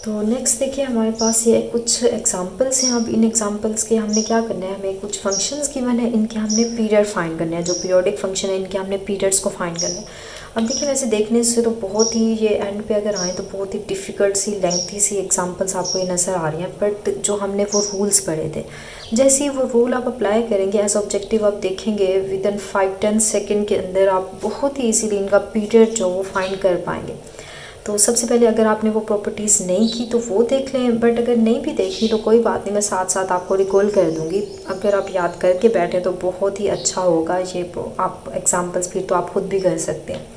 तो नेक्स्ट देखिए हमारे पास ये कुछ एग्जांपल्स हैं। अब इन एग्जांपल्स के हमने क्या करना है, हमें कुछ फंक्शंस गिवन है, इनके हमने पीरियड फाइंड करना है। जो पीरियोडिक फंक्शन है इनके हमने पीरियड्स को फाइंड करना है। अब देखिए वैसे देखने से तो बहुत ही ये एंड पे अगर आए तो बहुत ही डिफ़िकल्ट सी लेंथी सी एग्जांपल्स आपको ये नज़र आ रही हैं, बट जो हमने वो रूल्स पढ़े थे, जैसे ही वो रूल आप अप्लाई करेंगे एज ऑब्जेक्टिव, आप देखेंगे विद इन 5-10 सेकेंड के अंदर आप बहुत ही ईजीली इनका पीरियड जो वो फाइंड कर पाएंगे। तो सबसे पहले अगर आपने वो प्रॉपर्टीज़ नहीं की तो वो देख लें, बट अगर नहीं भी देखी तो कोई बात नहीं, मैं साथ साथ आपको रिकॉल कर दूँगी। अगर आप याद करके बैठे तो बहुत ही अच्छा होगा ये आप एग्जांपल्स फिर तो आप खुद भी कर सकते हैं।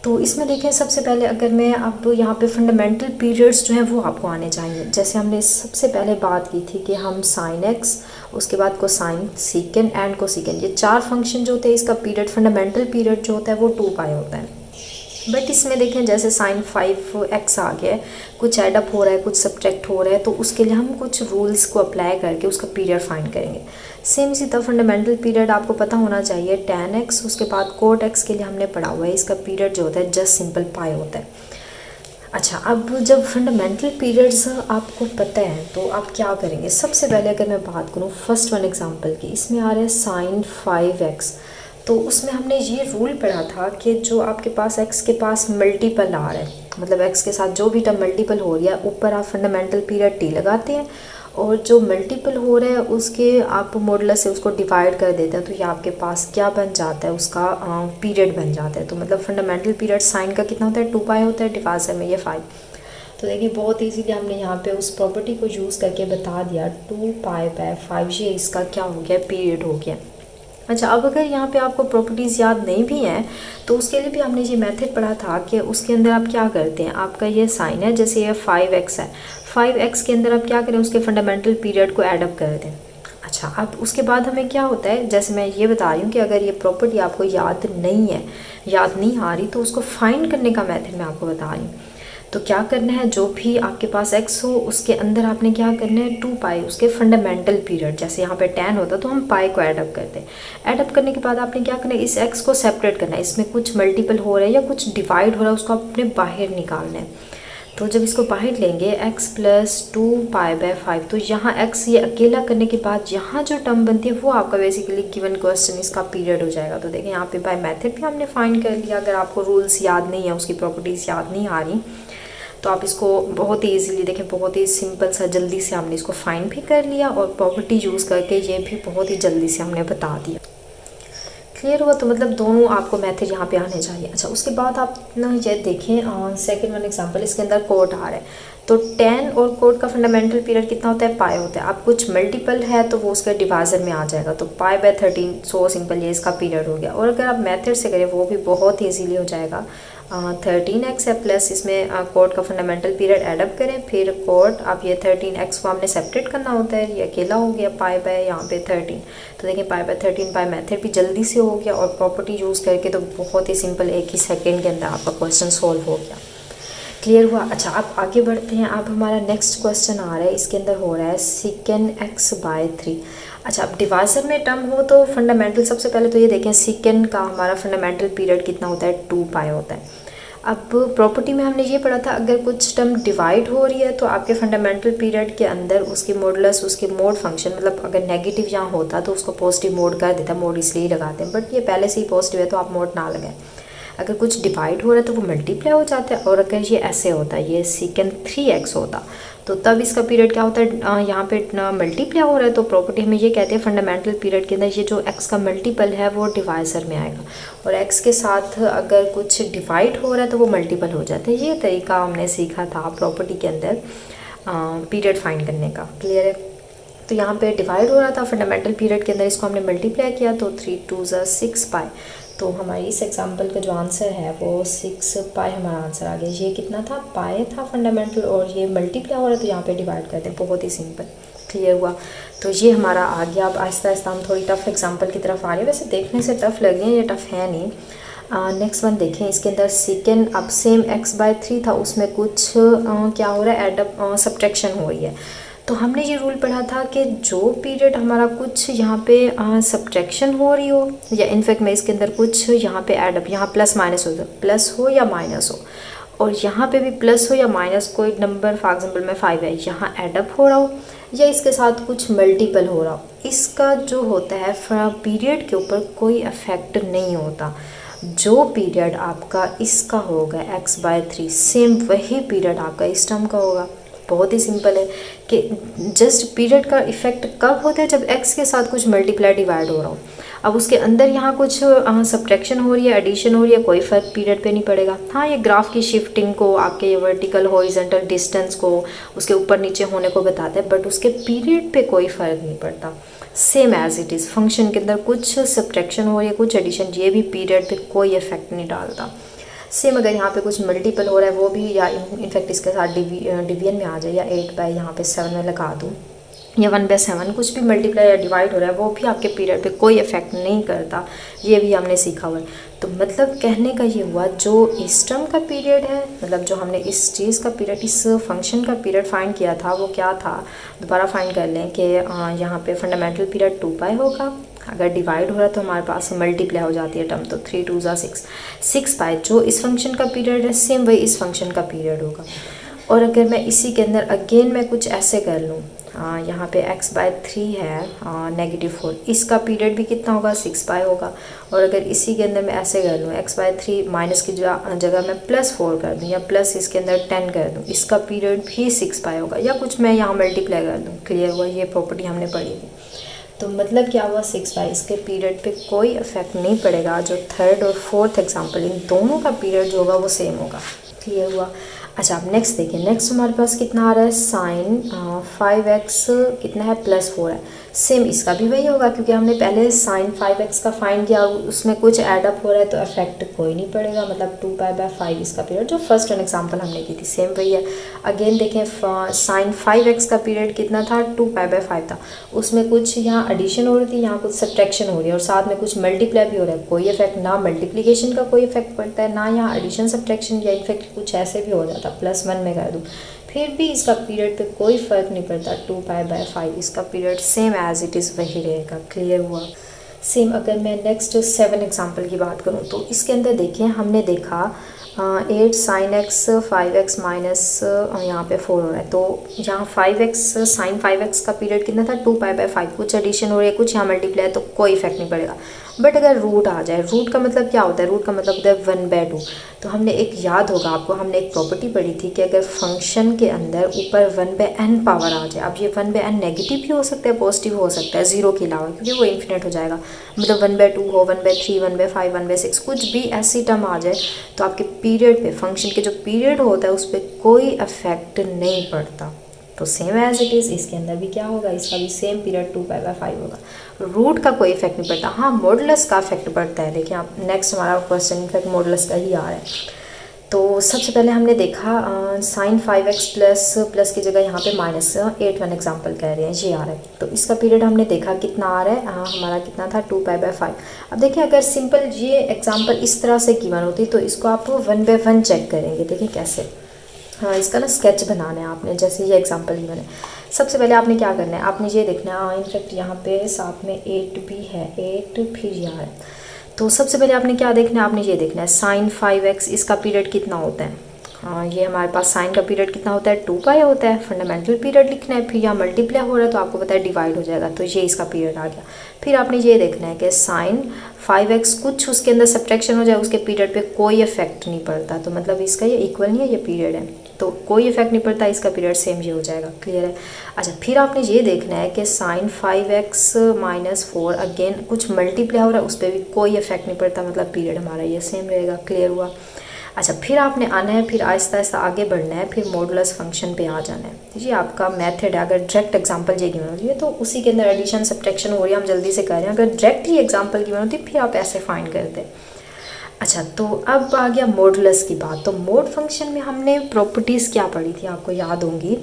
तो इसमें देखें सबसे पहले अगर मैं अब यहाँ पे फंडामेंटल पीरियड्स जो हैं वो आपको आने चाहिए। जैसे हमने सबसे पहले बात की थी कि हम साइन एक्स, उसके बाद कोसाइन, सीकेंड एंड कोसिकेंड, ये 4 फंक्शन जो होते हैं इसका पीरियड, फंडामेंटल पीरियड जो होता है वो 2 पाई होता है। बट इसमें देखें जैसे साइन 5x आ गया है, कुछ एडअप हो रहा है, कुछ सब्ट्रैक्ट हो रहा है, तो उसके लिए हम कुछ रूल्स को अप्लाई करके उसका पीरियड फाइंड करेंगे। सेम इसी तरह फंडामेंटल पीरियड आपको पता होना चाहिए tan x, उसके बाद cot x के लिए हमने पढ़ा हुआ है, इसका पीरियड जो होता है जस्ट सिंपल पाई होता है। अच्छा, अब जब फंडामेंटल पीरियड्स आपको पता है तो आप क्या करेंगे। सबसे पहले अगर मैं बात करूँ फर्स्ट वन एग्जांपल की, इसमें आ रहा है साइन 5x, तो उसमें हमने ये रूल पढ़ा था कि जो आपके पास x के पास मल्टीपल आ रहा है, मतलब x के साथ जो भी टर्म मल्टीपल हो रही है, ऊपर आप फंडामेंटल पीरियड t लगाते हैं और जो मल्टीपल हो रहा है उसके आप मॉडुलस से उसको डिवाइड कर देते हैं, तो ये आपके पास क्या बन जाता है, उसका पीरियड बन जाता है। तो मतलब फंडामेंटल पीरियड साइन का कितना होता है, 2 पाई होता है, डिवाइजर में ये 5। तो देखिए बहुत इजीली हमने यहाँ पे उस प्रॉपर्टी को यूज़ करके बता दिया, 2 पाई बाय 5 ये इसका क्या हो गया, पीरियड हो गया। अच्छा, अब अगर यहाँ पे आपको प्रॉपर्टीज़ याद नहीं भी हैं तो उसके लिए भी हमने ये मेथड पढ़ा था कि उसके अंदर आप क्या करते हैं, आपका ये साइन है, जैसे ये 5x है, 5x के अंदर आप क्या करें, उसके फंडामेंटल पीरियड को एडअप कर दें। अच्छा, अब उसके बाद हमें क्या होता है, जैसे मैं ये बता रही हूँ कि अगर ये प्रॉपर्टी आपको याद नहीं है, याद नहीं आ रही, तो उसको फाइंड करने का मेथड मैं आपको बता रही हूँ। तो क्या करना है, जो भी आपके पास x हो उसके अंदर आपने क्या करना है, 2 पाई उसके फंडामेंटल पीरियड, जैसे यहाँ पे tan होता तो हम पाई को एडअप करते हैं। एडअप करने के बाद आपने क्या करना है, इस x को सेपरेट करना है, इसमें कुछ मल्टीपल हो रहा है या कुछ डिवाइड हो रहा है, उसको अपने बाहर निकालना है। तो जब इसको बाहर लेंगे x प्लस 2 पाई बाय 5, तो यहाँ x ये अकेला करने के बाद यहाँ जो टर्म बनती है वो आपका बेसिकली गिवन क्वेश्चन इसका पीरियड हो जाएगा। तो देखें यहाँ पे बाय मेथड भी हमने फाइंड कर लिया। अगर आपको रूल्स याद नहीं है, उसकी प्रॉपर्टीज़ याद नहीं आ रही, तो आप इसको बहुत ही ईजीली देखें, बहुत ही सिंपल सा जल्दी से हमने इसको फाइंड भी कर लिया और प्रॉपर्टी यूज़ करके ये भी बहुत ही जल्दी से हमने बता दिया। क्लियर हुआ। तो मतलब दोनों आपको मेथड यहाँ पे आने चाहिए। अच्छा, उसके बाद आप ना ये देखें सेकंड वन एग्जांपल, इसके अंदर कोट आ रहा है, तो tan और कोट का फंडामेंटल पीरियड कितना होता है, पाई होता है। अब कुछ मल्टीपल है तो वो उसके डिवाइजर में आ जाएगा, तो पाई बाय 13, सो सिंपल ये इसका पीरियड हो गया। और अगर आप मेथड से करें वो भी बहुत ईजीली हो जाएगा। 13x है प्लस इसमें कोट का फंडामेंटल पीरियड एडअप करें, फिर कोट, अब ये 13x को हमने सेपरेट करना होता है, ये अकेला हो गया पाई बाय यहाँ पे 13। तो देखिए पाई बाय 13 बाय मेथड भी जल्दी से हो गया और प्रॉपर्टी यूज़ करके तो बहुत ही सिंपल, एक ही सेकेंड के अंदर आपका क्वेश्चन सॉल्व हो गया। क्लियर हुआ। अच्छा, अब आगे बढ़ते हैं। अब हमारा नेक्स्ट क्वेश्चन आ रहा है, इसके अंदर हो रहा है सेकेंड x बाय 3। अच्छा, अब डिवाइजर में टर्म हो तो फंडामेंटल, सबसे पहले तो ये देखें सेकेंड का हमारा फंडामेंटल पीरियड कितना होता है, 2 पाई होता है। अब प्रॉपर्टी में हमने ये पढ़ा था, अगर कुछ टर्म डिवाइड हो रही है तो आपके फंडामेंटल पीरियड के अंदर उसकी मॉडुलस, उसके मोड फंक्शन, मतलब अगर नेगेटिव यहाँ होता तो उसको पॉजिटिव मोड कर देता, मोड इसलिए लगाते हैं, बट ये पहले से ही पॉजिटिव है तो आप मोड ना लगाएं। अगर कुछ डिवाइड हो रहा है तो वो मल्टीप्लाई हो जाता है, और अगर ये ऐसे होता है, ये सेकेंड 3x होता तो तब इसका पीरियड क्या होता है, यहाँ पे मल्टीप्लाई हो रहा है, तो प्रॉपर्टी हमें ये कहते हैं फंडामेंटल पीरियड के अंदर ये जो x का मल्टीपल है वो डिवाइजर में आएगा, और x के साथ अगर कुछ डिवाइड हो रहा है तो वो मल्टीपल हो जाता है। ये तरीका हमने सीखा था प्रॉपर्टी के अंदर पीरियड फाइंड करने का। क्लियर है। तो यहाँ पे डिवाइड हो रहा था फंडामेंटल पीरियड के अंदर, इसको हमने मल्टीप्लाई किया तो 3 2 6 पाई। तो हमारी इस एग्जांपल का जो आंसर है वो 6 पाई हमारा आंसर आ गया। ये कितना था, पाई था फंडामेंटल, और ये मल्टीप्लाई हो रहा है तो यहाँ पे डिवाइड करते हैं, बहुत ही सिंपल। क्लियर हुआ। तो ये हमारा आ गया। अब आहिस्ता आहिस्ता हम थोड़ी टफ एग्जांपल की तरफ आ रहे हैं, वैसे देखने से टफ लग रही है, ये टफ है नहीं। नेक्स्ट वन देखें, इसके अंदर सेकेंड, अब सेम x बाय 3 था, उसमें कुछ क्या हो रहा है, एडअप सब्ट्रैक्शन हो रही है। तो हमने ये रूल पढ़ा था कि जो पीरियड हमारा कुछ यहाँ पे सब्ट्रैक्शन हो रही हो, या इनफैक्ट मैं इसके अंदर कुछ यहाँ पे एडअप, यहाँ प्लस माइनस हो, प्लस हो या माइनस हो, और यहाँ पे भी प्लस हो या माइनस, कोई नंबर फॉर एग्जांपल में 5 है, यहाँ एडअप हो रहा हो या इसके साथ कुछ मल्टीपल हो रहा हो, इसका जो होता है पीरियड के ऊपर कोई इफेक्ट नहीं होता। जो पीरियड आपका इसका होगा x/3, सेम वही पीरियड आपका इस टर्म का होगा। बहुत ही सिंपल है कि जस्ट पीरियड का इफेक्ट कब होता है, जब x के साथ कुछ मल्टीप्लाई डिवाइड हो रहा हो। अब उसके अंदर यहाँ कुछ सब्ट्रैक्शन हो रही है, एडिशन हो रही है, कोई फ़र्क पीरियड पे नहीं पड़ेगा। हाँ, ये ग्राफ की शिफ्टिंग को, आपके ये वर्टिकल हॉरिजॉन्टल डिस्टेंस को, उसके ऊपर नीचे होने को बताता है, बट उसके पीरियड पे कोई फ़र्क नहीं पड़ता। Same as it is function के अंदर कुछ सब्ट्रैक्शन हो रही है, कुछ एडिशन, ये भी पीरियड पे कोई इफेक्ट नहीं डालता। सेम अगर यहाँ पे कुछ मल्टीपल हो रहा है वो भी, या इनफैक्ट इसके साथ डिवीजन में आ जाए, या 8/, यहाँ पे 7 में लगा दूँ, या 1/7 कुछ भी मल्टीप्लाई या डिवाइड हो रहा है, वो भी आपके पीरियड पे कोई इफेक्ट नहीं करता। ये भी हमने सीखा हुआ है। तो मतलब कहने का ये हुआ, जो इस टर्म का पीरियड है, मतलब जो हमने इस चीज़ का पीरियड, इस फंक्शन का पीरियड फाइंड किया था, वो क्या था, दोबारा फाइंड कर लें कि यहाँ पे फंडामेंटल पीरियड 2π होगा। अगर डिवाइड हो रहा है तो हमारे पास मल्टीप्लाई हो जाती है टर्म, तो 3 2 6, 6π जो इस फंक्शन का पीरियड है, सेम वही इस फंक्शन का पीरियड होगा। और अगर मैं इसी के अंदर अगेन मैं कुछ ऐसे कर लूँ, यहाँ पे x/3 है -4, इसका पीरियड भी कितना होगा, 6π होगा। और अगर इसी के अंदर मैं ऐसे कर लूँ, x/3 माइनस की जगह मैं +4 कर दूँ, या प्लस इसके अंदर 10 कर दूँ, इसका पीरियड भी 6π होगा। या कुछ मैं यहाँ मल्टीप्लाई कर दूँ, क्लियर हुआ, ये प्रॉपर्टी हमने पढ़ी थी। तो मतलब क्या हुआ, 6π, इसके पीरियड पे कोई इफेक्ट नहीं पड़ेगा। जो थर्ड और फोर्थ एग्जांपल, इन दोनों का पीरियड जो होगा वो सेम होगा। क्लियर हुआ। अच्छा, अब नेक्स्ट देखिए, नेक्स्ट हमारे पास कितना आ रहा है, साइन 5x कितना है, +4 है। सेम इसका भी वही होगा, क्योंकि हमने पहले साइन 5x का फाइंड किया, उसमें कुछ एडअप हो रहा है तो इफेक्ट कोई नहीं पड़ेगा। मतलब 2π/5 इसका पीरियड, जो फर्स्ट वन एग्जांपल हमने की थी, सेम वही है। अगेन देखें, साइन 5x का पीरियड कितना था, 2π/5 था। उसमें कुछ यहाँ एडिशन हो रही थी, यहाँ कुछ सब्ट्रैक्शन हो रही है, और साथ में कुछ मल्टीप्लाई भी हो रहा है। कोई इफेक्ट ना मल्टीप्लीकेशन का कोई इफेक्ट पड़ता है, ना यहाँ एडिशन सब्ट्रैक्शन, या इनफेक्ट कुछ ऐसे भी हो जाता, +1 में कर दूँ, फिर भी इसका पीरियड पे कोई फ़र्क नहीं पड़ता। 2π/5 इसका period same as it is वही रहेगा। क्लियर हुआ। सेम अगर मैं नेक्स्ट 7 एग्जांपल की बात करूँ, तो इसके अंदर देखें, हमने देखा 8 sin x 5x माइनस यहाँ पे 4 हो रहा है। तो यहाँ 5x sin 5x का पीरियड कितना था, 2π/5, कुछ एडिशन हो रही है, कुछ यहाँ मल्टीप्लाई, तो कोई इफेक्ट नहीं पड़ेगा। बट अगर रूट आ जाए, रूट का मतलब क्या होता है, रूट का मतलब होता है 1/2। तो हमने एक, याद होगा आपको, हमने एक प्रॉपर्टी पढ़ी थी कि अगर फंक्शन के अंदर ऊपर 1/n पावर आ जाए, अब ये 1/n नेगेटिव भी हो सकता है, पॉजिटिव हो सकता है, 0 के अलावा, क्योंकि वो इन्फिनिट हो जाएगा। मतलब 1/2 हो, 1/3, 1/5, 1/6, कुछ भी ऐसी टर्म आ जाए, तो आपके पीरियड पे, फंक्शन के जो पीरियड होता है उस पर कोई इफेक्ट नहीं पड़ता। तो सेम एज इट इज़ इसके अंदर भी क्या होगा, इसका भी सेम पीरियड 2π/5 होगा। रूट का कोई इफेक्ट नहीं पड़ता। हाँ, मॉडुलस का इफेक्ट पड़ता है। देखिए आप, नेक्स्ट हमारा क्वेश्चन इनफैक्ट मॉडुलस का ही आ रहा है। तो सबसे पहले हमने देखा साइन 5x प्लस की जगह यहाँ पे -8 वन एग्जाम्पल कह रहे हैं, ये आ रहा है। तो इसका पीरियड हमने देखा कितना आ रहा है, हमारा कितना था, 2π/5। अब देखिए, अगर सिंपल ये एग्जाम्पल इस तरह से गिवन होती तो इसको आप 1/1 चेक करेंगे। देखिए कैसे, हाँ, इसका ना स्केच बनाना है आपने, जैसे ये एग्जांपल गिवन है। सबसे पहले आपने क्या करना है, आपने ये देखना है, इनफैक्ट यहाँ पे साथ में 8 भी है, 8 फिर यहाँ है। तो सबसे पहले आपने क्या देखना है, आपने ये देखना है साइन 5x, इसका पीरियड कितना होता है। हाँ, ये हमारे पास साइन का पीरियड कितना होता है, 2π होता है। फंडामेंटल पीरियड लिखना है, फिर यहाँ मल्टीप्लाई हो रहा है तो आपको पता है डिवाइड हो जाएगा, तो ये इसका पीरियड आ गया। फिर आपने ये देखना है कि साइन 5x कुछ उसके अंदर सब्ट्रैक्शन हो जाए, उसके पीरियड पे कोई इफेक्ट नहीं पड़ता, तो मतलब इसका ये इक्वल नहीं है, ये पीरियड है, तो कोई इफेक्ट नहीं पड़ता, इसका पीरियड सेम ये हो जाएगा। क्लियर है। अच्छा, फिर आपने ये देखना है कि साइन 5x -4 अगेन कुछ मल्टीप्लाई हो रहा है, उस पर भी कोई इफेक्ट नहीं पड़ता, मतलब पीरियड हमारा ये सेम रहेगा। क्लियर हुआ। अच्छा, फिर आपने आना है, फिर आहिस्ता आहिस्ता आगे बढ़ना है, फिर मॉडुलस फंक्शन पे आ जाना है। ये आपका मेथड है। अगर डायरेक्ट एग्जांपल ये गिवन होती है तो उसी के अंदर एडिशन सब्ट्रैक्शन हो रही है, हम जल्दी से कर रहे हैं। अगर डायरेक्ट ही एग्जांपल गिवन होती फिर आप ऐसे फाइंड करते हैं। अच्छा, तो अब आ गया मॉडुलस की बात। तो मोड फंक्शन में हमने प्रॉपर्टीज़ क्या पढ़ी थी, आपको याद होंगी।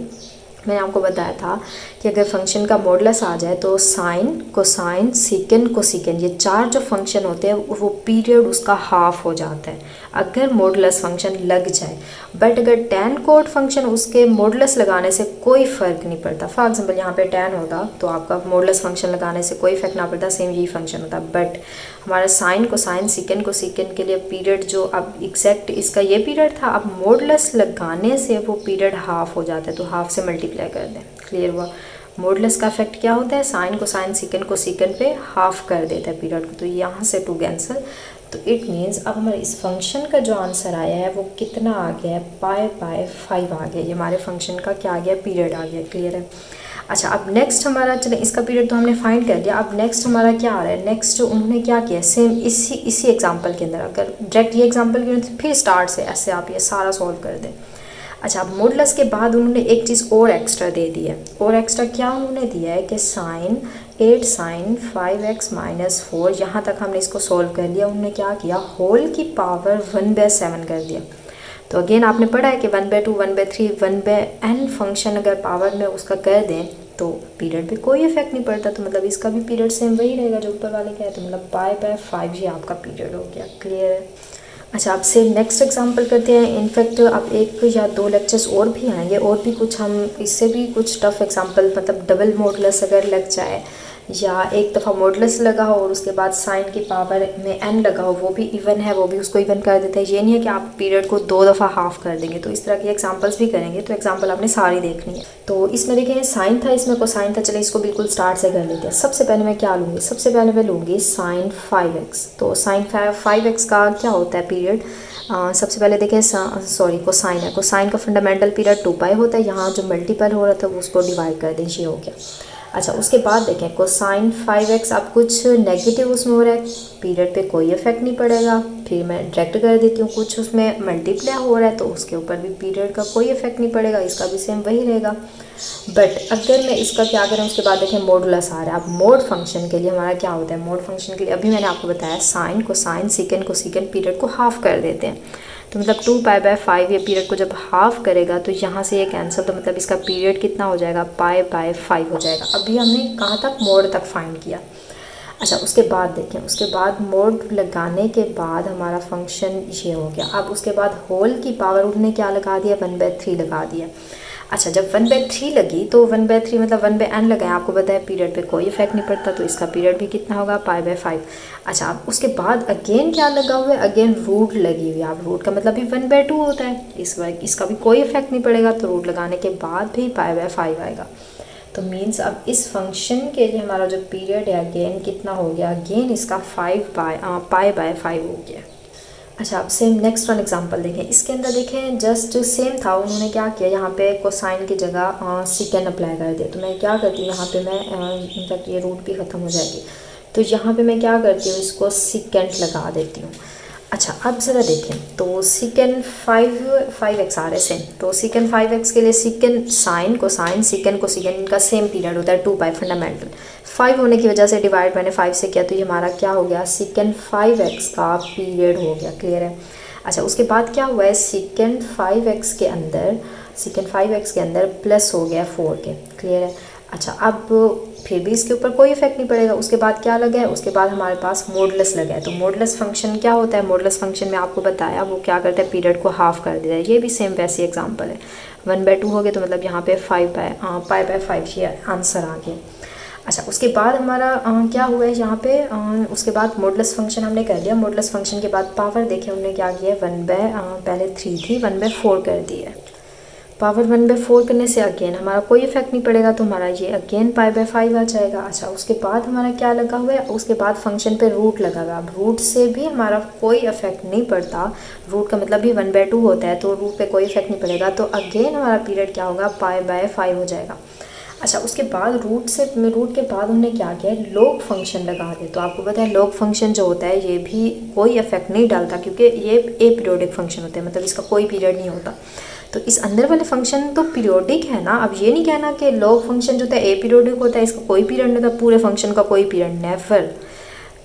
मैंने आपको बताया था कि अगर फंक्शन का मॉडुलस आ जाए तो साइन, कोसाइन, सीकेंड, कोसीकेंड, ये 4 जो फंक्शन होते हैं वो पीरियड उसका हाफ हो जाता है अगर मॉडुलस फंक्शन लग जाए। बट अगर tan कोड फंक्शन, उसके मॉडुलस लगाने से कोई फ़र्क नहीं पड़ता। फॉर एग्जांपल यहाँ पे tan होता तो आपका मॉडुलस फंक्शन लगाने से कोई इफेक्ट ना पड़ता, सेम यही फंक्शन होता। बट हमारा साइन कोसाइन सीकेंड कोसीकेंड के लिए पीरियड जो अब एग्जैक्ट इसका ये पीरियड था, अब मॉडुलस लगाने से वो पीरियड हाफ हो जाता है, तो हाफ से मल्टीप्लाई कर दें। क्लियर हुआ? मॉडुलस का इफेक्ट क्या होता है, साइन कोसाइन सीकेंड कोसीकेंड पे हाफ कर देता है पीरियड को, तो यहाँ से 2 कैंसिल। तो इट मीन्स अब हमारे इस फंक्शन का जो आंसर आया है वो कितना आ गया है, π/5 आ गया। ये हमारे फंक्शन का क्या आ गया, पीरियड आ गया। क्लियर है? अच्छा, अब नेक्स्ट हमारा, चले इसका पीरियड तो हमने फाइंड कर लिया, अब नेक्स्ट हमारा क्या आ रहा है, नेक्स्ट उन्होंने क्या किया, सेम इसी एग्जांपल के अंदर, अगर डायरेक्ट ये एग्जांपल की तो फिर स्टार्ट से ऐसे आप ये सारा सॉल्व कर दें। अच्छा, अब मॉडुलस के बाद उन्होंने एक चीज़ और एक्स्ट्रा दे दी है, और एक्स्ट्रा क्या उन्होंने दिया है कि साइन 8 sin 5x - 4, यहाँ तक हमने इसको सॉल्व कर लिया। उन्होंने क्या किया, होल की पावर 1/7 कर दिया। तो अगेन आपने पढ़ा है कि 1/2 1/3 1/n फंक्शन अगर पावर में उसका कर दें तो पीरियड पे कोई इफेक्ट नहीं पड़ता, तो मतलब इसका भी पीरियड सेम वही रहेगा जो ऊपर वाले का है, तो मतलब π/5 ये आपका पीरियड हो गया। क्लियर है? अच्छा, आपसे नेक्स्ट एग्जांपल करते हैं। इनफैक्ट अब 1 या 2 लेक्चर्स और भी आएंगे, और भी कुछ हम इससे भी कुछ टफ एग्जांपल, मतलब डबल मॉडुलस अगर लग जाए या एक दफ़ा मॉडुलस लगा हो और उसके बाद साइन की पावर में n लगा हो, वो भी इवन है, वो भी उसको इवन कर देते हैं। ये नहीं है कि आप पीरियड को 2 दफ़ा हाफ कर देंगे, तो इस तरह के एग्जांपल्स भी करेंगे। तो एग्जांपल आपने सारी देखनी है। तो इसमें देखें साइन था, इसमें कोसाइन था। चलिए इसको बिल्कुल स्टार्ट से कर लेते हैं। सबसे पहले मैं क्या लूँगी, सबसे पहले मैं लूँगी साइन 5x। तो साइन 5x का क्या होता है पीरियड, सबसे पहले देखें सॉरी कोसाइन है, कोसाइन का फंडामेंटल पीरियड 2π होता है। यहाँ जो मल्टीपल हो रहा था वो उसको डिवाइड कर दें, ये हो गया। अच्छा, उसके बाद देखें कोसाइन 5x, अब कुछ नेगेटिव उसमें हो रहा है, पीरियड पे कोई इफेक्ट नहीं पड़ेगा। फिर मैं डायरेक्ट कर देती हूँ, कुछ उसमें मल्टीप्लाई हो रहा है तो उसके ऊपर भी पीरियड का कोई इफेक्ट नहीं पड़ेगा, इसका भी सेम वही रहेगा। बट अगर मैं इसका क्या करें, उसके बाद देखें मॉडुलस आ रहा है। अब मोड फंक्शन के लिए हमारा क्या होता है, मोड फंक्शन के लिए अभी मैंने आपको बताया साइन कोसाइन सीकेंड कोसीकेंड पीरियड को हाफ कर देते हैं, तो मतलब 2π/5 ये पीरियड को जब हाफ करेगा तो यहाँ से ये कैंसिल, तो मतलब इसका पीरियड कितना हो जाएगा, π/5 हो जाएगा। अभी हमने कहाँ तक, मोड तक फाइंड किया। अच्छा, उसके बाद देखें, उसके बाद मोड लगाने के बाद हमारा फंक्शन ये हो गया। अब उसके बाद होल की पावर उन्होंने क्या लगा दिया, 1/3 लगा दिया। अच्छा, जब 1/3 लगी तो 1/3 मतलब 1/n लगाए, आपको पता है पीरियड पे कोई इफेक्ट नहीं पड़ता, तो इसका पीरियड भी कितना होगा, π/5। अच्छा, अब उसके बाद अगेन क्या लगा हुआ है, अगेन रूट लगी हुई है। अब रूट का मतलब भी 1/2 होता है, इसका भी कोई इफेक्ट नहीं पड़ेगा, तो रूट लगाने के बाद भी π/5 आएगा। तो मीन्स अब इस फंक्शन के लिए हमारा जो पीरियड है अगेन कितना हो गया, अगेन इसका π/5 हो गया। अच्छा, अब सेम नेक्स्ट वन एग्जांपल देखें। इसके अंदर देखें जस्ट सेम था, उन्होंने क्या किया, यहाँ पे कोसाइन की जगह सीकेंड अप्लाई कर दिया। तो मैं क्या करती हूँ, यहाँ पे मैं इनफैक्ट ये रूट भी ख़त्म हो जाएगी, तो यहाँ पे मैं क्या करती हूँ, इसको सीकेंड लगा देती हूँ। अच्छा, अब ज़रा देखें, तो सीकेंड 5x आ रहे सेम, तो सीकेंड 5x के लिए सीकेंड साइन कोसाइन सीकेंड कोसीकेंड इनका सेम पीरियड होता है 2π फंडामेंटल। 5 होने की वजह से डिवाइड मैंने 5 से किया, तो ये हमारा क्या हो गया, सीकेंड 5x का पीरियड हो गया। क्लियर है? अच्छा, उसके बाद क्या हुआ है, सीकेंड 5x के अंदर प्लस हो गया 4 के। क्लियर है? अच्छा, अब फिर भी इसके ऊपर कोई इफेक्ट नहीं पड़ेगा। उसके बाद क्या लगा है, उसके बाद हमारे पास मॉडुलस लगा है। तो मॉडुलस फंक्शन क्या होता है, मॉडुलस फंक्शन में आपको बताया वो क्या करता है, पीरियड को हाफ कर देता है। ये भी सेम वैसी एग्जांपल है, 1/2 हो गया, तो मतलब यहाँ पे π/5 ये आंसर आ गया। अच्छा, उसके बाद हमारा क्या हुआ है यहाँ पे, उसके बाद मॉडुलस फंक्शन हमने कर लिया। मॉडुलस फंक्शन के बाद पावर देखें हमने क्या किया, पहले 3 थी 1/4 कर दी है। पावर 1/4 करने से अगेन हमारा कोई इफेक्ट नहीं पड़ेगा, तो हमारा ये अगेन π/5 आ जाएगा। अच्छा, उसके बाद हमारा क्या लगा हुआ है, उसके बाद फंक्शन पे रूट लगा हुआ। अब रूट से भी हमारा कोई इफेक्ट नहीं पड़ता, रूट का मतलब भी 1/2 होता है, तो रूट पे कोई इफेक्ट नहीं पड़ेगा, तो अगेन हमारा पीरियड क्या होगा, π/5 हो जाएगा। अच्छा, उसके बाद रूट के बाद हमने क्या किया, लॉग फंक्शन लगा दिया। तो आपको पता है लॉग फंक्शन जो होता है ये भी कोई इफेक्ट नहीं डालता, क्योंकि ये अपीरियोडिक फंक्शन होता है, मतलब इसका कोई पीरियड नहीं होता। तो इस अंदर वाले फंक्शन तो पीरियोडिक है ना। अब ये नहीं कहना कि लॉग फंक्शन जो होता है अपीरियोडिक होता है, इसका कोई पीरियड नहीं होता, पूरे फंक्शन का कोई पीरियड नेवर।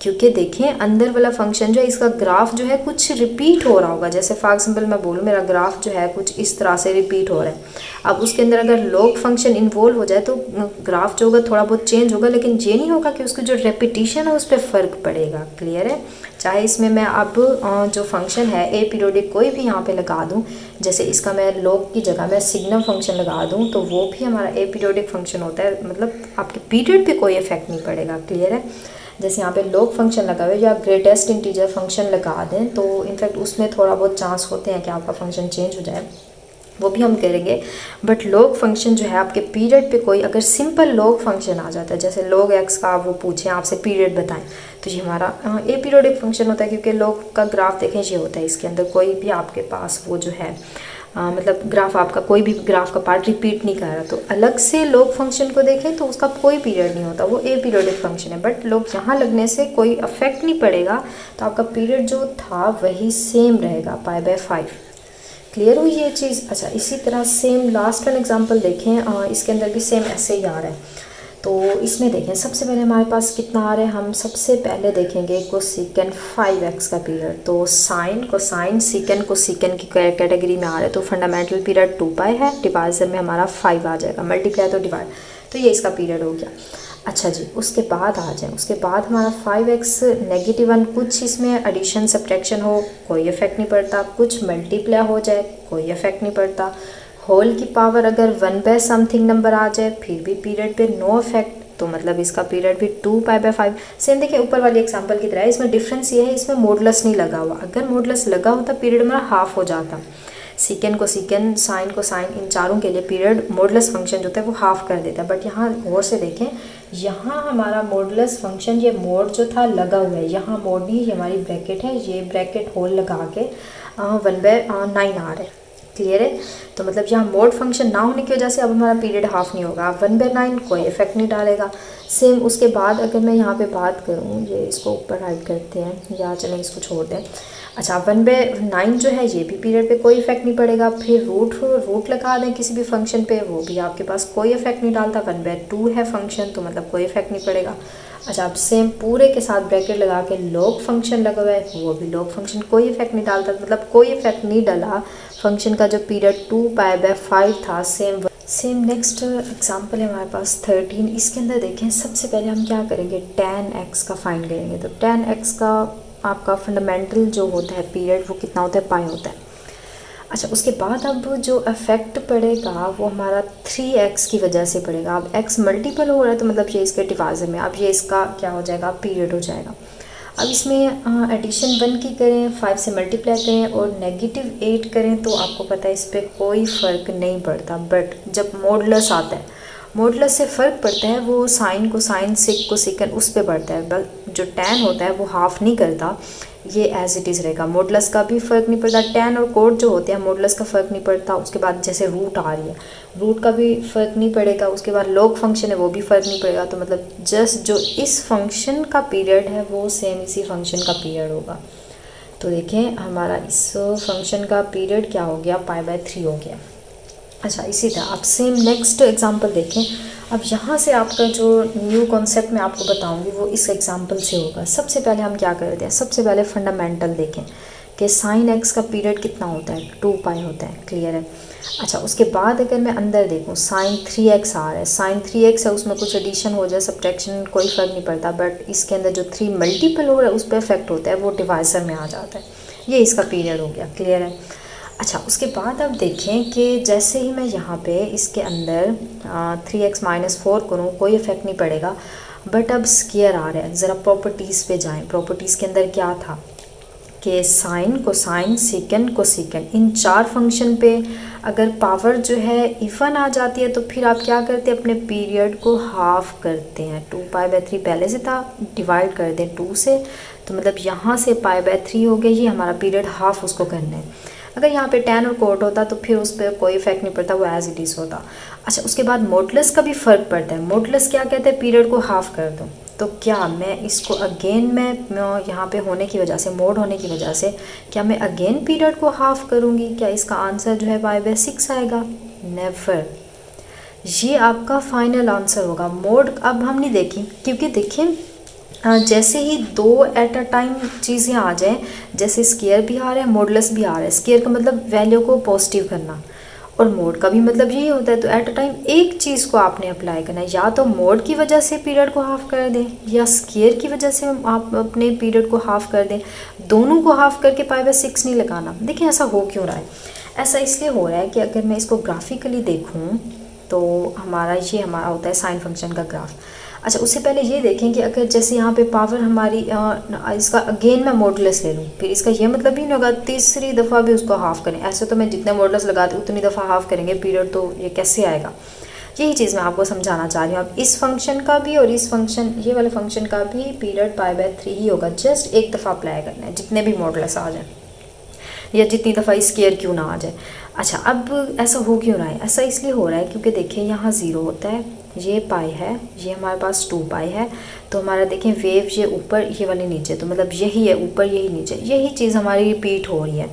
क्योंकि देखें अंदर वाला फंक्शन जो है इसका ग्राफ जो है कुछ रिपीट हो रहा होगा। जैसे फॉर एग्जांपल मैं बोलूँ मेरा ग्राफ जो है कुछ इस तरह से रिपीट हो रहा है, अब उसके अंदर अगर लॉग फंक्शन इन्वॉल्व हो जाए तो ग्राफ जो होगा थोड़ा बहुत चेंज होगा, लेकिन ये नहीं होगा कि उसकी जो रेपिटेशन है उस पर फ़र्क पड़ेगा। क्लियर है? चाहे इसमें मैं अब जो फंक्शन है अपीरियोडिक कोई भी यहाँ पे लगा दूँ, जैसे इसका मैं लॉग की जगह मैं सिग्नम फंक्शन लगा दूँ, तो वो भी हमारा अपीरियोडिक फंक्शन होता है, मतलब आपके पीरियड पे कोई इफेक्ट नहीं पड़ेगा। क्लियर है? जैसे यहाँ पे लॉग फंक्शन लगा हुआ है या ग्रेटेस्ट इंटीजर फंक्शन लगा दें तो इनफैक्ट उसमें थोड़ा बहुत चांस होते हैं कि आपका फंक्शन चेंज हो जाए, वो भी हम करेंगे। बट लॉग फंक्शन जो है आपके पीरियड पे कोई अगर सिंपल लॉग फंक्शन आ जाता है, जैसे लॉग एक्स का वो पूछें आपसे पीरियड बताएं, तो ये हमारा ए पीरियोडिक फंक्शन होता है, क्योंकि लॉग का ग्राफ देखें ये होता है, इसके अंदर कोई भी आपके पास वो जो है मतलब ग्राफ आपका कोई भी ग्राफ का पार्ट रिपीट नहीं कर रहा। तो अलग से लॉग फंक्शन को देखें तो उसका कोई पीरियड नहीं होता, वो ए पीरियोडिक फंक्शन है। बट लॉग यहाँ लगने से कोई अफेक्ट नहीं पड़ेगा, तो आपका पीरियड जो था वही सेम रहेगा π/5। क्लियर हुई ये चीज़। अच्छा, इसी तरह सेम लास्ट वन एग्जांपल देखें, इसके अंदर भी सेम ऐसे ही आ रहा है। तो इसमें देखें सबसे पहले हमारे पास कितना आ रहा है, हम सबसे पहले देखेंगे कोसेकेंड 5x का पीरियड। तो साइन कोसाइन सीकेंड कोसेकेंड की कैटेगरी में आ रहा है, तो फंडामेंटल पीरियड 2π है, डिवाइजर में हमारा 5 आ जाएगा, मल्टीप्लाई तो डिवाइड, तो ये इसका पीरियड हो गया। अच्छा जी, उसके बाद आ जाए, उसके बाद हमारा 5x -1, कुछ इसमें एडिशन सब्ट्रैक्शन हो कोई इफेक्ट नहीं पड़ता, कुछ मल्टीप्लाई हो जाए कोई इफेक्ट नहीं पड़ता, होल की पावर अगर 1/समथिंग नंबर आ जाए फिर भी पीरियड पे नो इफेक्ट, तो मतलब इसका पीरियड भी 2π/5। सेम देखिए ऊपर वाली एग्जांपल की तरह है, इसमें डिफरेंस ये है इसमें मॉडुलस नहीं लगा हुआ, अगर मॉडुलस लगा होता पीरियड हमारा हाफ हो जाता। सीकेंड को सीकेंड साइन को साइन इन चारों के लिए पीरियड मॉडुलस फंक्शन जो होता है वो हाफ कर देता है। बट यहाँ गौर से देखें, यहाँ हमारा मॉडुलस फंक्शन ये मोड जो था लगा हुआ है, यहाँ मोड नहीं, ये हमारी ब्रैकेट है, ये ब्रैकेट होल लगा के 1/9 आ रहा है। क्लियर है। तो मतलब यहाँ मोड फंक्शन ना होने की वजह से अब हमारा पीरियड हाफ नहीं होगा, 1/9 कोई इफेक्ट नहीं डालेगा। सेम उसके बाद अगर मैं यहाँ पे बात करूँ, ये इसको ऊपर राइट करते हैं या चलें इसको छोड़ दें। अच्छा, 1/9 जो है ये भी पीरियड पे कोई इफेक्ट नहीं पड़ेगा। फिर रूट लगा दें किसी भी फंक्शन पे, वो भी आपके पास कोई इफेक्ट नहीं डालता। 1/2 है फंक्शन, तो मतलब कोई इफेक्ट नहीं पड़ेगा। अच्छा, अब सेम पूरे के साथ ब्रैकेट लगा के लॉग फंक्शन लगा हुआ है, वो भी लॉग फंक्शन कोई इफेक्ट नहीं डालता, मतलब कोई इफेक्ट नहीं डाला फंक्शन का जो पीरियड 2π/5 था। सेम नेक्स्ट एग्जांपल है हमारे पास 13। इसके अंदर देखें सबसे पहले हम क्या करेंगे, tan x का फाइंड करेंगे। तो tan x का आपका फंडामेंटल जो होता है पीरियड वो कितना होता है, पाई होता है। अच्छा, उसके बाद अब जो इफेक्ट पड़ेगा वो हमारा 3x की वजह से पड़ेगा। अब x मल्टीपल हो रहा है तो मतलब ये इसके डिवाइजर में, अब ये इसका क्या हो जाएगा, पीरियड हो जाएगा। अब इसमें एडिशन 1 की करें, 5 से मल्टीप्लाई करें और -8 करें तो आपको पता है इस पर कोई फ़र्क नहीं पड़ता। बट जब मॉडुलस आता है, मॉडुलस से फ़र्क पड़ता है, वो साइन को साइन सिक को सिकन उस पर पड़ता है। बट जो tan होता है वो हाफ नहीं करता, ये एज इट इज़ रहेगा। मॉडुलस का भी फ़र्क नहीं पड़ता, tan और कोड जो होते हैं मॉडुलस का फ़र्क नहीं पड़ता। उसके बाद जैसे रूट आ रही है, रूट का भी फ़र्क नहीं पड़ेगा। उसके बाद लॉग फंक्शन है वो भी फ़र्क नहीं पड़ेगा। तो मतलब जस्ट जो इस फंक्शन का पीरियड है वो सेम इसी फंक्शन का पीरियड होगा। तो देखें हमारा इस फंक्शन का पीरियड क्या हो गया, π/3 हो गया। अच्छा, इसी तरह आप सेम नेक्स्ट एग्जांपल देखें। अब यहाँ से आपका जो न्यू कॉन्सेप्ट मैं आपको बताऊँगी वो इस एग्जांपल से होगा। सबसे पहले हम क्या करते हैं, सबसे पहले फंडामेंटल देखें कि साइन x का पीरियड कितना होता है, 2π होता है। क्लियर है। अच्छा, उसके बाद अगर मैं अंदर देखूँ, साइन 3x आ रहा है, साइन 3x है, उसमें कुछ एडिशन हो जाए सब्ट्रैक्शन कोई फ़र्क नहीं पड़ता। बट इसके अंदर जो 3 मल्टीपल हो रहा है उस पर इफेक्ट होता है, वो डिवाइजर में आ जाता है। ये इसका पीरियड हो गया। क्लियर है। अच्छा, उसके बाद अब देखें कि जैसे ही मैं यहाँ पे इसके अंदर 3x - 4 करूँ कोई इफेक्ट नहीं पड़ेगा। बट अब स्क्वायर आ रहा है, ज़रा प्रॉपर्टीज़ पे जाएं। प्रॉपर्टीज़ के अंदर क्या था कि साइन कोसाइन सेकेंड कोसेकेंड इन 4 फंक्शन पे अगर पावर जो है इवन आ जाती है तो फिर आप क्या करते हैं, अपने पीरियड को हाफ करते हैं। 2π/3 पहले से था, डिवाइड कर दें 2 से, तो मतलब यहाँ से π/3 हो गया, ये हमारा पीरियड हाफ उसको करना है। अगर यहाँ पे tan और कोट होता तो फिर उस पर कोई इफेक्ट नहीं पड़ता, वो एज इट इज़ होता। अच्छा, उसके बाद मॉडुलस का भी फ़र्क पड़ता है। मॉडुलस क्या कहते हैं, पीरियड को हाफ कर दो। तो क्या मैं इसको अगेन मैं यहाँ पे होने की वजह से, मोड होने की वजह से, क्या मैं अगेन पीरियड को हाफ करूँगी? क्या इसका आंसर जो है π/6 आएगा? नेवर। ये आपका फाइनल आंसर होगा। मोड अब हम नहीं देखें, क्योंकि देखिए जैसे ही 2 एट अ टाइम चीज़ें आ जाएं, जैसे स्क्वायर भी आ रहा है मॉडुलस भी आ रहा है। स्क्वायर का मतलब वैल्यू को पॉजिटिव करना और मोड का भी मतलब यही होता है। तो एट अ टाइम एक चीज़ को आपने अप्लाई करना है, या तो मोड की वजह से पीरियड को हाफ कर दें या स्क्वायर की वजह से आप अपने पीरियड को हाफ कर दें। दोनों को हाफ करके π/6 नहीं लगाना। देखिए ऐसा हो क्यों रहा है, ऐसा इसलिए हो रहा है कि अगर मैं इसको ग्राफिकली देखूँ तो हमारा होता है साइन फंक्शन का ग्राफ। अच्छा, उससे पहले ये देखें कि अगर जैसे यहाँ पे पावर हमारी इसका अगेन मैं मॉडुलस ले लूँ, फिर इसका ये मतलब भी नहीं होगा तीसरी दफ़ा भी उसको हाफ़ करें। ऐसे तो मैं जितने मॉडुलस लगाती हूँ उतनी दफ़ा हाफ़ करेंगे पीरियड, तो ये कैसे आएगा। यही चीज़ मैं आपको समझाना चाह रही हूँ। अब इस फंक्शन का भी और इस फंक्शन ये वाले फंक्शन का भी पीरियड π/3 ही होगा। जस्ट एक दफ़ा अप्लाई करना है जितने भी मॉडुलस आ जाए या जितनी दफ़ा स्क्वायर क्यों ना आ जाए। अच्छा, अब ऐसा हो क्यों रहा है? ऐसा इसलिए हो रहा है क्योंकि देखिए यहाँ 0 होता है, ये पाई है, ये हमारे पास 2 पाई है, तो हमारा देखें वेव ये ऊपर ये वाले नीचे, तो मतलब यही है ऊपर यही नीचे, यही चीज़ हमारी रिपीट हो रही है।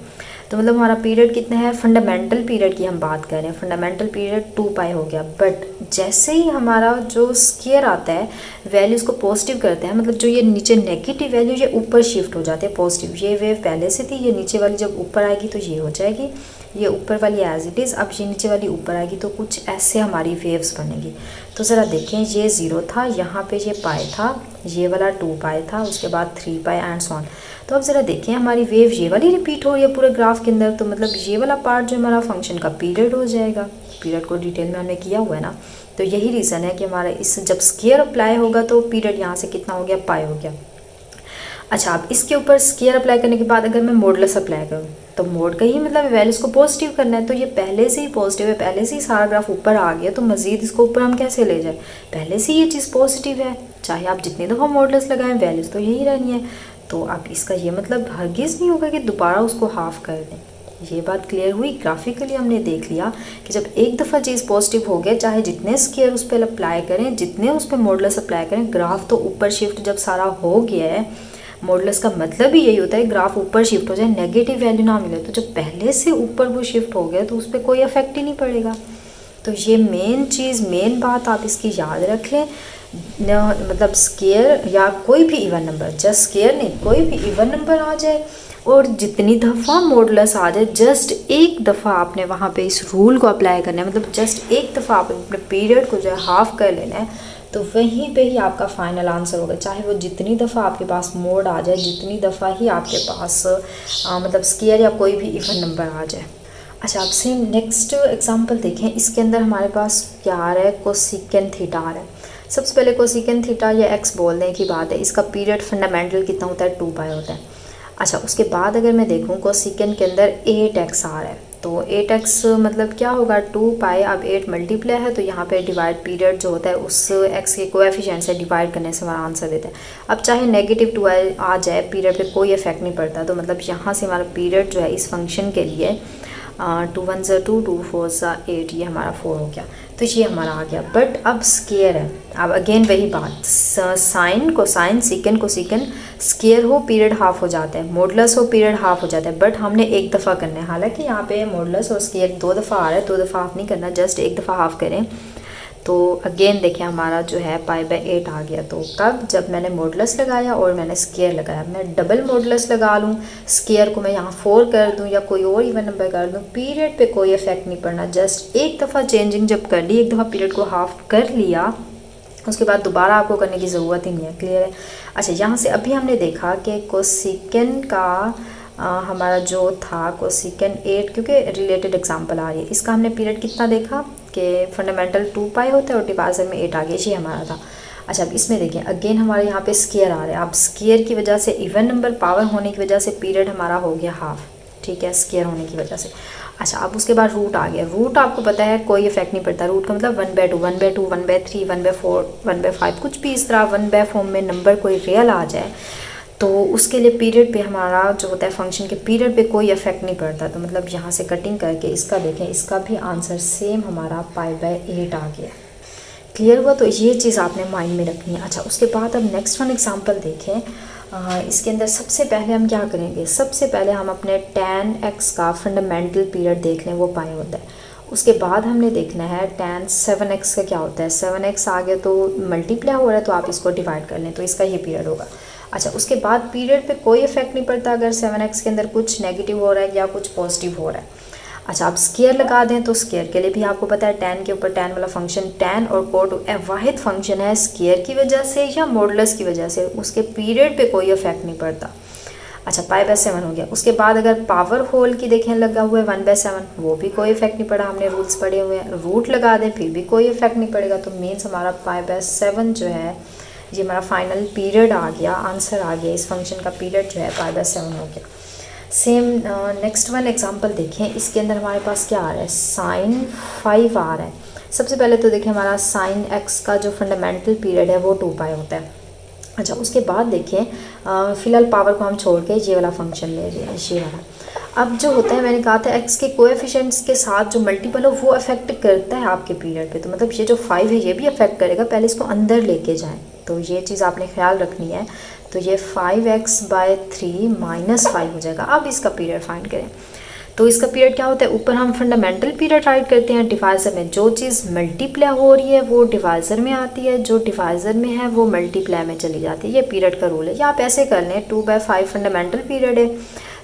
तो मतलब हमारा पीरियड कितना है, फंडामेंटल पीरियड की हम बात कर रहे हैं, फंडामेंटल पीरियड 2 पाई हो गया। बट जैसे ही हमारा जो स्क्वायर आता है वैल्यूज़ को पॉजिटिव करते हैं, मतलब जो ये नीचे नेगेटिव वैल्यू ये ऊपर शिफ्ट हो जाते हैं पॉजिटिव। ये वेव पहले से थी, ये नीचे वाली जब ऊपर आएगी तो ये हो जाएगी, ये ऊपर वाली एज इट इज़, अब ये नीचे वाली ऊपर आएगी, तो कुछ ऐसे हमारी वेव्स बनेगी। तो ज़रा देखें, ये 0 था, यहाँ पे ये पाई था, ये वाला 2 पाई था, उसके बाद 3 पाई एंड सो ऑन। तो अब ज़रा देखें हमारी वेव ये वाली रिपीट हो रही है पूरे ग्राफ के अंदर, तो मतलब ये वाला पार्ट जो हमारा फंक्शन का पीरियड हो जाएगा। पीरियड को डिटेल में हमने किया हुआ है ना, तो यही रीज़न है कि हमारा इस जब स्क्वायर अप्लाई होगा तो पीरियड यहाँ से कितना हो गया, पाई हो गया। अच्छा, अब इसके ऊपर स्क्वायर अप्लाई करने के बाद अगर मैं मॉडुलस अप्लाई करूँ तो मोड का ही मतलब वैल्यूज़ को पॉजिटिव करना है, तो ये पहले से ही पॉजिटिव है, पहले से ही सारा ग्राफ ऊपर आ गया, तो मज़ीद इसको ऊपर हम कैसे ले जाए। पहले से ये चीज़ पॉजिटिव है, चाहे आप जितनी दफ़ा मॉडुलस लगाएं वैल्यूज़ तो यही रहनी है। तो अब इसका ये मतलब हरगिज़ नहीं होगा कि दोबारा उसको हाफ़ कर दें। ये बात क्लियर हुई। ग्राफिकली हमने देख लिया कि जब एक दफ़ा चीज़ पॉजिटिव हो गया, चाहे जितने स्क्वायर उस पर अप्लाई करें, जितने उस पर मॉडुलस अप्लाई करें, ग्राफ तो ऊपर शिफ्ट जब सारा हो गया है, मॉडुलस का मतलब ही यही होता है ग्राफ ऊपर शिफ्ट हो जाए, नेगेटिव वैल्यू ना मिले। तो जब पहले से ऊपर वो शिफ्ट हो गया तो उस पर कोई इफेक्ट ही नहीं पड़ेगा। तो ये मेन बात आप इसकी याद रख लें। मतलब स्क्वायर या कोई भी इवन नंबर, जस्ट स्क्वायर नहीं, कोई भी इवन नंबर आ जाए और जितनी दफ़ा मॉडुलस आ जाए, जस्ट एक दफ़ा आपने वहाँ पे इस रूल को अप्लाई करना है। मतलब जस्ट एक दफ़ा आपने अपने पीरियड को जो है हाफ़ कर लेना है, तो वहीं पे ही आपका फाइनल आंसर होगा। चाहे वो जितनी दफ़ा आपके पास मोड आ जाए, जितनी दफ़ा ही आपके पास मतलब स्क्वायर या कोई भी इवन नंबर आ जाए। अच्छा, आप सेम नेक्स्ट एग्जांपल देखें। इसके अंदर हमारे पास क्या आ रहा है, कोसेकेंट थीटा आ रहा है। सबसे पहले कोसेकेंट थीटा या एक्स बोल दें की बात है, इसका पीरियड फंडामेंटल कितना होता है, 2 पाई होता है। अच्छा, उसके बाद अगर मैं देखूँ कोसेकेंट के अंदर 8x आ रहा है, तो 8x मतलब क्या होगा, 2 पाई। अब 8 मल्टीप्लाई है तो यहाँ पे डिवाइड पीरियड जो होता है उस x के कोएफिशिएंट से डिवाइड करने से हमारा आंसर देता है। अब चाहे नेगेटिव 2 आ जाए, पीरियड पे कोई इफेक्ट नहीं पड़ता। तो मतलब यहाँ से हमारा पीरियड जो है इस फंक्शन के लिए 2 1 ज़ा 2, 2 4 ज़ा 8, ये हमारा 4 हो गया। तो ये हमारा आ गया। बट अब स्क्वायर है, अब अगेन वही बात, sine cosine secant cosecant, square हो पीरियड हाफ हो जाता है, मॉडुलस हो पीरियड हाफ हो जाता है। बट हमने एक दफ़ा करना है, हालांकि यहाँ पे मॉडुलस और स्क्वायर 2 दफ़ा आ रहा है, 2 दफ़ा हाफ नहीं करना, जस्ट एक दफ़ा हाफ करें। तो अगेन देखिए हमारा जो है π/8 आ गया। तो कब, जब मैंने मॉडुलस लगाया और मैंने स्क्वायर लगाया। मैं डबल मॉडुलस लगा लूँ, स्क्वायर को मैं यहाँ 4 कर दूँ या कोई और इवन नंबर कर दूँ, पीरियड पे कोई इफेक्ट नहीं पड़ना। जस्ट एक दफ़ा चेंजिंग जब कर ली, एक दफ़ा पीरियड को हाफ कर लिया, उसके बाद दोबारा आपको करने की ज़रूरत ही नहीं है। क्लियर है। अच्छा, यहाँ से अभी हमने देखा कि कोसेकेंट का हमारा जो था कोसेकेंट 8, क्योंकि रिलेटेड एग्जांपल आ रही है, इसका हमने पीरियड कितना देखा कि फंडामेंटल 2 पाई होता है और डिवाइजर में 8 आ गया, ये हमारा था। अच्छा, अब इसमें देखें अगेन हमारे यहाँ पे स्क्वायर आ रहा है। अब स्क्वायर की वजह से, इवन नंबर पावर होने की वजह से पीरियड हमारा हो गया हाफ, ठीक है, स्क्वायर होने की वजह से। अच्छा, अब उसके बाद रूट आ गया। रूट आपको पता है कोई इफेक्ट नहीं पड़ता, रूट का मतलब 1/2 1/2 1/3 1/4 1/5, कुछ भी इस तरह 1/4 फॉर्म में नंबर कोई रियल आ जाए तो उसके लिए पीरियड पे हमारा जो होता है फंक्शन के पीरियड पे कोई इफेक्ट नहीं पड़ता। तो मतलब यहाँ से कटिंग करके इसका देखें, इसका भी आंसर सेम हमारा π/8 आ गया। क्लियर हुआ। तो ये चीज़ आपने माइंड में रखनी है। अच्छा, उसके बाद अब नेक्स्ट वन एग्जांपल देखें। इसके अंदर सबसे पहले हम क्या करेंगे, सबसे पहले हम अपने tan x का फंडामेंटल पीरियड देख लें, वो पाई होता है। उसके बाद हमने देखना है tan 7x का क्या होता है। 7x आ गया तो मल्टीप्लाई हो रहा है, तो आप इसको डिवाइड कर लें, तो इसका ये पीरियड होगा। अच्छा, उसके बाद पीरियड पे कोई इफेक्ट नहीं पड़ता अगर 7x के अंदर कुछ नेगेटिव हो रहा है या कुछ पॉजिटिव हो रहा है। अच्छा, आप स्क्वायर लगा दें तो स्क्वायर के लिए भी आपको पता है tan के ऊपर tan वाला फंक्शन, tan और कोट वाहिद फंक्शन है, स्क्वायर की वजह से या मॉडुलस की वजह से उसके पीरियड पे कोई इफेक्ट नहीं पड़ता। अच्छा π/7 हो गया। उसके बाद अगर पावर होल की देखें लगा हुआ है 1/7, वो भी कोई इफेक्ट नहीं पड़ा, हमने रूल्स पढ़े हुए हैं। रूट लगा दें फिर भी कोई इफेक्ट नहीं पड़ेगा, तो मीन्स हमारा π/7 जो है ये हमारा फाइनल पीरियड आ गया, आंसर आ गया, इस फंक्शन का पीरियड जो है π/7 हो गया। सेम नेक्स्ट वन एग्जांपल देखें, इसके अंदर हमारे पास क्या आ रहा है, sin 5 आ रहा है। सबसे पहले तो देखें हमारा sin x का जो फंडामेंटल पीरियड है वो 2π होता है। अच्छा उसके बाद देखें फ़िलहाल पावर को हम छोड़ के ये वाला फंक्शन ले रहे हैं, ये वाला। अब जो होता है मैंने कहा था x के कोएफिशिएंट्स के साथ जो मल्टीपल हो वो अफेक्ट करता है आपके पीरियड पे, तो मतलब ये जो 5 है ये भी अफेक्ट करेगा, पहले इसको अंदर लेके जाएं, तो ये चीज़ आपने ख्याल रखनी है। तो ये 5x/3 - 5 हो जाएगा। अब इसका पीरियड फाइंड करें, तो इसका पीरियड क्या होता है, ऊपर हम फंडामेंटल पीरियड राइट करते हैं, डिवाइज़र में जो चीज़ मल्टीप्लाई हो रही है वो डिवाइज़र में आती है, जो डिवाइज़र में है वो मल्टीप्लाई में चली जाती है। ये पीरियड का रूल है, या आप ऐसे कर लें 2/5 फंडामेंटल पीरियड है,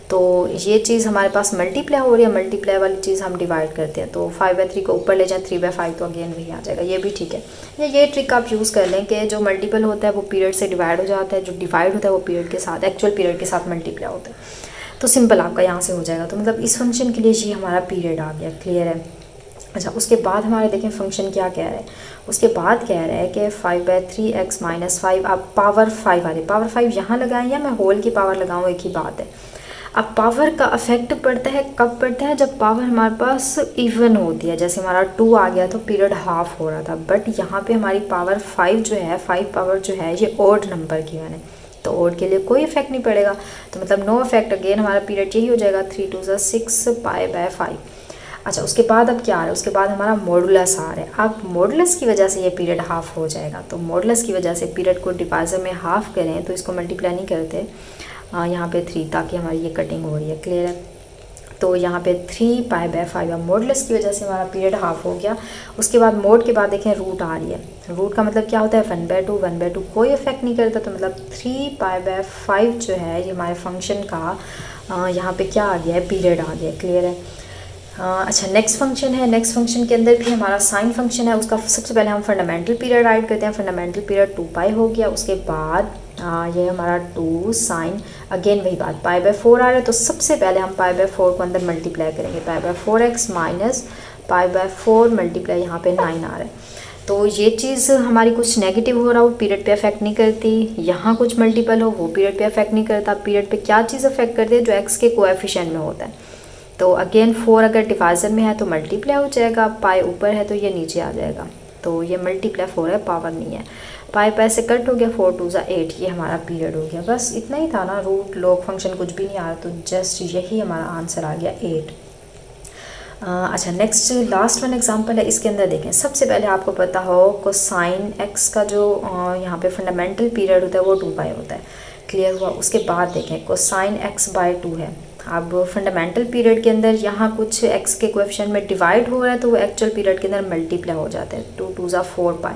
तो ये चीज़ हमारे पास मल्टीप्लाई हो रही है, मल्टीप्लाई वाली चीज़ हम डिवाइड करते हैं, तो 5/3 को ऊपर ले जाएं 3/5 तो अगेन वही आ जाएगा, ये भी ठीक है। या ये ट्रिक आप यूज़ कर लें कि जो मल्टीपल होता है वो पीरियड से डिवाइड हो जाता है, जो डिवाइड होता है वो पीरियड के साथ, एक्चुअल पीरियड के साथ मल्टीप्लाई होता है, तो सिंपल आपका यहाँ से हो जाएगा। तो मतलब इस फंक्शन के लिए ये हमारा पीरियड आ गया, क्लियर है। अच्छा उसके बाद हमारे देखें फंक्शन क्या कह रहा है, उसके बाद कह रहा है कि 5/3x - 5, अब पावर 5 आ रही है, पावर 5 यहाँ लगाएं या मैं होल की पावर लगाऊँ, एक ही बात है। अब पावर का अफेक्ट पड़ता है कब पड़ता है, जब पावर हमारे पास इवन होती है, जैसे हमारा 2 आ गया तो पीरियड हाफ हो रहा था, बट यहाँ पे हमारी पावर 5 जो है, 5 पावर जो है ये ऑड नंबर की है, तो ऑड के लिए कोई इफेक्ट नहीं पड़ेगा, तो मतलब नो इफेक्ट, अगेन हमारा पीरियड यही हो जाएगा 3 × 2 = 6 π/5। अच्छा उसके बाद अब क्या आ रहा है, उसके बाद हमारा मॉडुलस आ रहा है। अब मॉडुलस की वजह से ये पीरियड हाफ हो जाएगा, तो मॉडुलस की वजह से पीरियड को डिवाइज़र में हाफ करें तो इसको मल्टीप्लाई नहीं करते यहाँ पे 3, ताकि हमारी ये कटिंग हो रही है, क्लियर है। तो यहाँ पे 3 π/5 मॉडुलस की वजह से हमारा पीरियड हाफ हो गया। उसके बाद मोड के बाद देखें रूट आ रही है, रूट का मतलब क्या होता है 1/2, 1/2 कोई इफेक्ट नहीं करता, तो मतलब 3 π/5 जो है ये हमारे फंक्शन का यहाँ पे क्या आ गया है, पीरियड आ गया, क्लियर है। अच्छा नेक्स्ट फंक्शन है, नेक्स्ट फंक्शन के अंदर भी हमारा साइन फंक्शन है, उसका सबसे पहले हम फंडामेंटल पीरियड राइट करते हैं, फंडामेंटल पीरियड 2π हो गया। उसके बाद ये हमारा 2 साइन, अगेन वही बात π/4 आ रहा है, तो सबसे पहले हम π/4 को अंदर मल्टीप्लाई करेंगे, π/4x - π/4 मल्टीप्लाई यहाँ पे 9 आ रहा है, तो ये चीज़ हमारी कुछ नेगेटिव हो रहा हो पीरियड पे अफेक्ट नहीं करती, यहाँ कुछ मल्टीपल हो वो पीरियड पे अफेक्ट नहीं करता। पीरियड पे क्या चीज़ अफेक्ट करती है, जो x के कोएफिशिएंट में होता है, तो अगेन 4 अगर डिवाइज़र में है तो मल्टीप्लाई हो जाएगा, पाई ऊपर है तो ये नीचे आ जाएगा, तो ये मल्टीप्लाई 4 है, पावर नहीं है, पाई से कट हो गया, 4 × 2 = 8, ये हमारा पीरियड हो गया। बस इतना ही था ना, रूट लॉग फंक्शन कुछ भी नहीं आ रहा, तो जस्ट यही हमारा आंसर आ गया 8। अच्छा नेक्स्ट लास्ट वन एग्जांपल है, इसके अंदर देखें, सबसे पहले आपको पता हो कोसाइन x का जो यहाँ पे फंडामेंटल पीरियड होता है वो 2π होता है, क्लियर हुआ। उसके बाद देखें कोसाइन x/2 है, अब फंडामेंटल पीरियड के अंदर यहाँ कुछ x के कोएफिशिएंट में डिवाइड हो रहा है, तो वो एक्चुअल पीरियड के अंदर मल्टीप्लाई हो जाते हैं, 2 × 2 = 4π,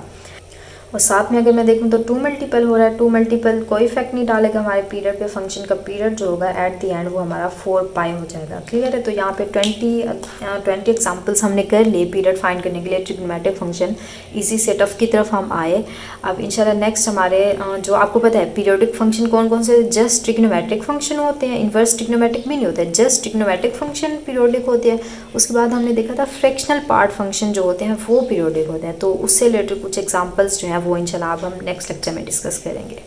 और साथ में अगर मैं देखूँ तो 2 मल्टीपल हो रहा है, 2 मल्टीपल कोई इफेक्ट नहीं डालेगा हमारे पीरियड पे, फंक्शन का पीरियड जो होगा एट द एंड वो हमारा 4π हो जाएगा, क्लियर है। तो यहाँ पे 20 एग्जांपल्स हमने कर लिए पीरियड फाइंड करने के लिए, ट्रिग्नोमेट्रिक फंक्शन इजी सेटअप की तरफ हम आए। अब इंशाल्लाह नेक्स्ट हमारे जो आपको पता है पीरियोडिक फंक्शन कौन कौन से, जस्ट ट्रिग्नोमेट्रिक फंक्शन होते हैं, इन्वर्स ट्रिग्नोमेट्रिक भी नहीं होते, जस्ट ट्रिग्नोमेट्रिक फंक्शन पीरियोडिक होती है। उसके बाद हमने देखा था फ्रैक्शनल पार्ट फंक्शन जो होते हैं वो पीरियोडिक होते हैं, तो उससे रिलेटेड कुछ एग्जांपल्स जो हैं वो इंशाल्लाह अब हम नेक्स्ट लेक्चर में डिस्कस करेंगे।